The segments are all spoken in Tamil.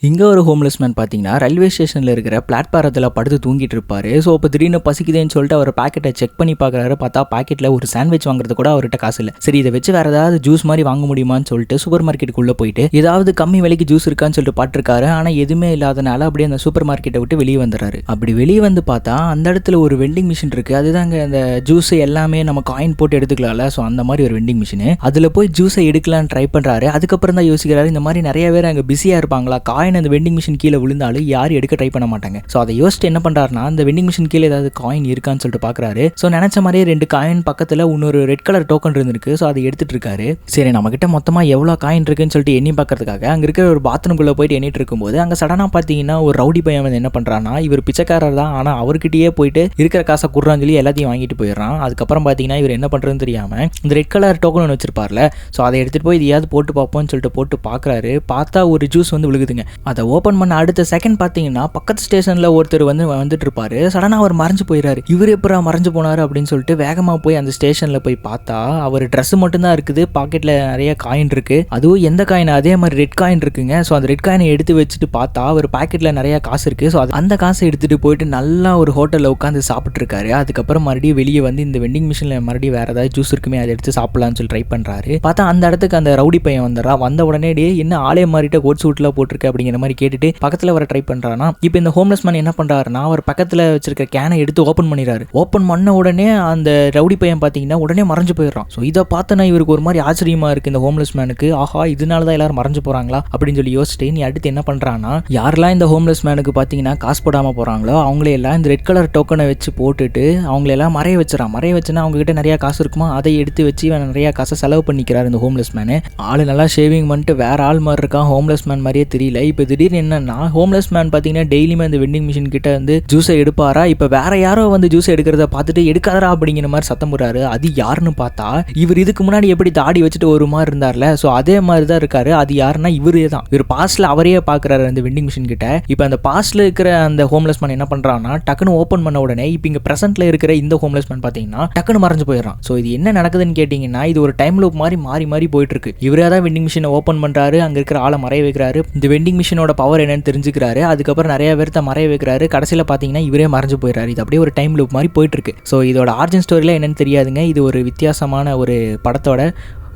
இங்க ஒரு ஹோம்லெஸ் மேன் பார்த்தீங்கன்னா ரயில்வே ஸ்டேஷன்ல இருக்கிற பிளாட்பாரத்தில் படுத்து தூங்கிட்டு இருப்பாரு. ஸோ அப்போ திடீர்னு பசிக்குதுன்னு சொல்லிட்டு அவர் பாக்கெட்டை செக் பண்ணி பார்க்குறாரு. பார்த்தா பாக்கெட்டில் ஒரு சாண்ட்விச் வாங்குறது கூட அவர்கிட்ட காசு இல்லை. சரி, இதை வச்சு வேற ஏதாவது ஜூஸ் மாதிரி வாங்க முடியுமான்னு சொல்லிட்டு சூப்பர் மார்க்கெட்டுக்குள்ளே போயிட்டு ஏதாவது கம்மி விலைக்கு ஜூஸ் இருக்கான்னு சொல்லிட்டு பாட்டுருக்காரு. ஆனால் எதுவுமே இல்லாதனால அப்படியே அந்த சூப்பர் மார்க்கெட்டை விட்டு வெளியே வந்துடுறாரு. அப்படி வெளியே வந்து பார்த்தா அந்த இடத்துல ஒரு வெண்டிங் மிஷின் இருக்கு. அதுதாங்க அந்த ஜூஸ் எல்லாமே நம்ம காயின் போட்டு எடுத்துக்கலாம்ல. ஸோ அந்த மாதிரி ஒரு வெண்டிங் மிஷின். அதில் போய் ஜூஸை எடுக்கலான்னு ட்ரை பண்ணுறாரு. அதுக்கப்புறம் தான் யோசிக்கிறாரு, இந்த மாதிரி நிறைய பேர் அங்கே பிஸியாக இருப்பாங்களா, காயின் அந்த வெண்டிங் மிஷின் கீழே விழுந்தாலும் யாரும் எடுக்க ட்ரை பண்ண மாட்டாங்க. ஸோ அதை யோசிச்சு என்ன பண்றாருன்னா, அந்த வெண்டிங் மிஷின் கீழே ஏதாவது காயின் இருக்கான்னு சொல்லிட்டு பார்க்குறாரு. ஸோ நினைச்ச மாதிரியே 2 காயின் பக்கத்தில் இன்னொரு ரெட் கலர் டோக்கன் இருந்திருக்கு. ஸோ அதை எடுத்துட்டு இருக்காரு. சரி, நம்ம கிட்ட மொத்தமாக எவ்வளோ காயின் இருக்குன்னு சொல்லிட்டு எண்ணி பார்க்கறதுக்காக அங்கே இருக்கிற ஒரு பாத்ரூம்குள்ளே போயிட்டு எண்ணிட்டு இருக்கும்போது அங்கே சடனாக பார்த்தீங்கன்னா ஒரு ரவுடி பையன் வந்து என்ன பண்ணுறான்னா, இவர் பிச்சைக்காரர் தான், ஆனால் அவர்கிட்டயே போயிட்டு இருக்கிற காசை குடுறான்னு சொல்லி எல்லாத்தையும் வாங்கிட்டு போயிடுறான். அதுக்கப்புறம் பார்த்தீங்கன்னா இவர் என்ன பண்ணுறதுன்னு தெரியாமல் இந்த ரெட் கலர் டோக்கன் ஒன்று வச்சிருப்பார்ல, ஸோ அதை எடுத்துகிட்டு போய் இதையாவது போட்டு பார்ப்போம்னு சொல்லிட்டு போட்டு பார்க்குறாரு. பார்த்தா ஒரு ஜூஸ் வந்து விழுகுதுங்க. அதை ஓப்பன் பண்ண அடுத்த செகண்ட் பார்த்தீங்கன்னா பக்கத்து ஸ்டேஷனில் ஒருத்தர் வந்துட்டு இருப்பாரு. சடனாக அவர் மறைஞ்சு போயிடாரு. இவர் எப்பரா மறைஞ்சு போனார் அப்படின்னு சொல்லிட்டு வேகமாக போய் அந்த ஸ்டேஷனில் போய் பார்த்தா அவர் ட்ரெஸ் மட்டும்தான் இருக்குது. பாக்கெட்டில் நிறைய காயின் இருக்கு. அதுவும் எந்த காயின், அதே மாதிரி ரெட் காயின் இருக்குங்க. ஸோ அந்த ரெட் காயினை எடுத்து வச்சுட்டு பார்த்தா அவர் பாக்கெட்டில் நிறைய காசு இருக்கு. ஸோ அந்த காசை எடுத்துட்டு போயிட்டு நல்லா ஒரு ஹோட்டலில் உட்காந்து சாப்பிட்டு இருக்காரு. அதுக்கப்புறம் மறுபடியும் வெளியே வந்து இந்த வெண்டிங் மிஷினில் மறுபடியும் வேற ஏதாவது ஜூஸ் இருக்குமே அதை எடுத்து சாப்பிடலாம்னு சொல்லி ட்ரை பண்ணுறாரு. பார்த்தா அந்த இடத்துக்கு அந்த ரவுடி பையன் வந்துடுறா. வந்த உடனே என்ன ஆளே மாறிட்ட, கோட் சூட்லாம் போட்டிருக்கு அப்படிங்கிற மாதிரி கேட்டுட்டு பக்கத்தில் வர ட்ரை பண்ணுறானா. இப்போ இந்த ஹோம்லெஸ் மேன் என்ன பண்ணுறாருன்னா, அவர் பக்கத்தில் வச்சிருக்க கேனை எடுத்து ஓப்பன் பண்ணிடுறாரு. ஓப்பன் பண்ண உடனே அந்த ரவுடி பையன் பார்த்தீங்கன்னா உடனே மறைஞ்சு போயிடுறான். ஸோ இதை பார்த்தனா இவருக்கு ஒரு மாதிரி ஆச்சரியமா இருக்கு இந்த ஹோம்லெஸ் மேனுக்கு. ஆஹா, இதனால தான் எல்லாரும் மறைஞ்சு போகிறாங்களா அப்படின்னு சொல்லி யோசிச்சுட்டு நீ அடுத்து என்ன பண்ணுறான்னா, யாரெல்லாம் இந்த ஹோம்லெஸ் மேனுக்கு பார்த்தீங்கன்னா காசு போடாமல் போகிறாங்களோ அவங்களெல்லாம் இந்த ரெட் கலர் டோக்கனை வச்சு போட்டுட்டு அவங்களெல்லாம் மறைய வச்சுறான். மறைய வச்சுன்னா அவங்ககிட்ட நிறைய காசு இருக்குமா, அதை எடுத்து வச்சு நிறைய காசை செலவு பண்ணிக்கிறார் இந்த ஹோம்லெஸ் மேனு. ஆள் நல்லா ஷேவிங் பண்ணிட்டு வேற ஆள் மாதிரி இருக்கான். ஹோம்லெஸ் மேன் மாதிரியே தெரியல. இப்போ திடீர்னு என்னன்னா, ஹோம்லெஸ் மேன் பார்த்தீங்கன்னா டெய்லியுமே அந்த வெண்டிங் மிஷின் கிட்ட வந்து ஜூஸை எடுப்பாரா. இப்போ வேற யாரோ வந்து ஜூஸ் எடுக்கிறத பார்த்துட்டு எடுக்காதரா அப்படிங்கிற மாதிரி சத்தம் போடுறாரு. அது யாருன்னு பார்த்தா இவர் இதுக்கு முன்னாடி எப்படி தாடி வச்சுட்டு ஒரு மாதிரி இருந்தார்ல, ஸோ அதே மாதிரி தான் இருக்காரு. அது யாருன்னா இவரே தான். இவர் பாஸ்ட்ல அவரையே பார்க்குறாரு அந்த வெண்டிங் மிஷின் கிட்ட. இப்போ அந்த பாஸ்ட்ல இருக்கிற அந்த ஹோம்லெஸ் மேன் என்ன பண்றான்னா, டக்குன்னு ஓப்பன் பண்ண உடனே இப்போ இங்க பிரசன்ட்ல இருக்கிற இந்த ஹோம்லெஸ் மேன் பார்த்தீங்கன்னா டக்குன்னு மறைஞ்சு போயிடறான். ஸோ இது என்ன நடக்குதுன்னு கேட்டீங்கன்னா, இது ஒரு டைம் லூப் மாதிரி மாறி மாறி போயிட்டு இருக்கு. இவரே தான் வெண்டிங் மிஷினை ஓப்பன் பண்றாரு, அங்க இருக்கிற ஆளை மறைய வைக்கிறாரு, இந்த வெண்டிங் மிஷினோட பவர் என்னன்னு தெரிஞ்சுக்கிறாரு. அதுக்கப்புறம் நிறைய பேர்த்த மறைய வைக்கிறாரு. கடைசியில் பார்த்தீங்கன்னா இவரே மறைஞ்சு போயிடுறாரு. இது அப்படியே ஒரு டைம் லூப் மாதிரி போயிட்டு இருக்கு. ஸோ இதோட ஆரிஜின் ஸ்டோரியில் என்னன்னு தெரியாதுங்க. இது ஒரு வித்தியாசமான ஒரு படத்தோட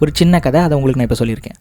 ஒரு சின்ன கதை. அதை உங்களுக்கு நான் இப்போ சொல்லியிருக்கேன்.